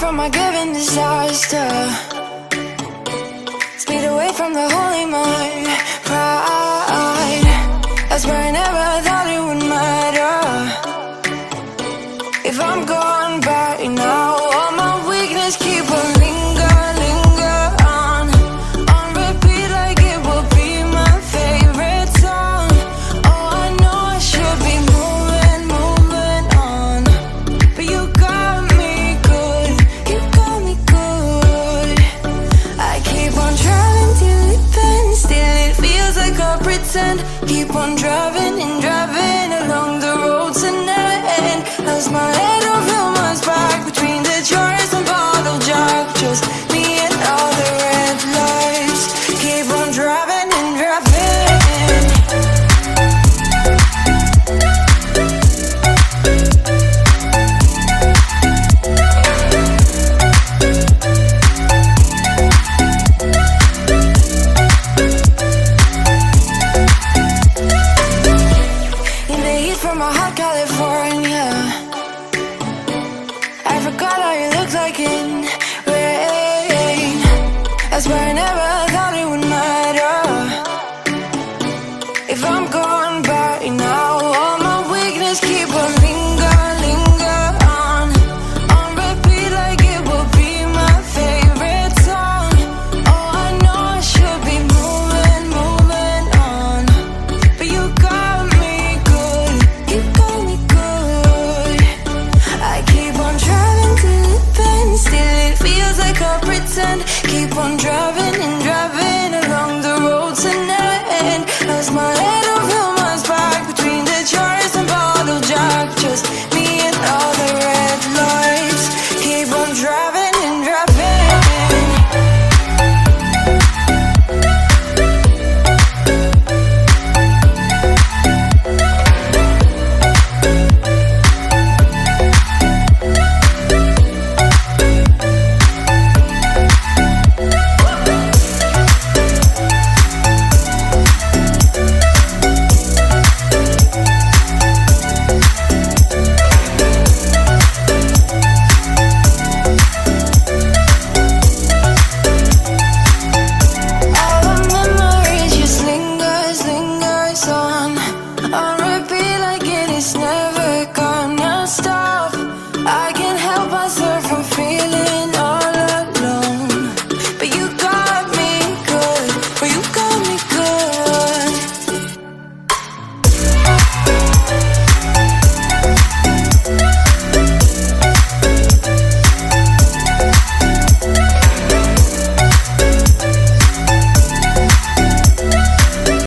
from my given disaster. Speed away from the holy mind. Pride, that's where I never thought it would matter. If I'm gone by now, all my weakness keep on linger on repeat like it will be my favorite song. Oh, I know I should be moving on, but you got me good, you got me good. I keep on driving till it bends, still it feels like I pretend. Keep on driving and driving along the road to never end. Lost my head over my back between the jars and bottle jack. Just me and all the red lights. Keep on driving and driving. In the heat from my hot California, I forgot how you looked like in rain. That's where I never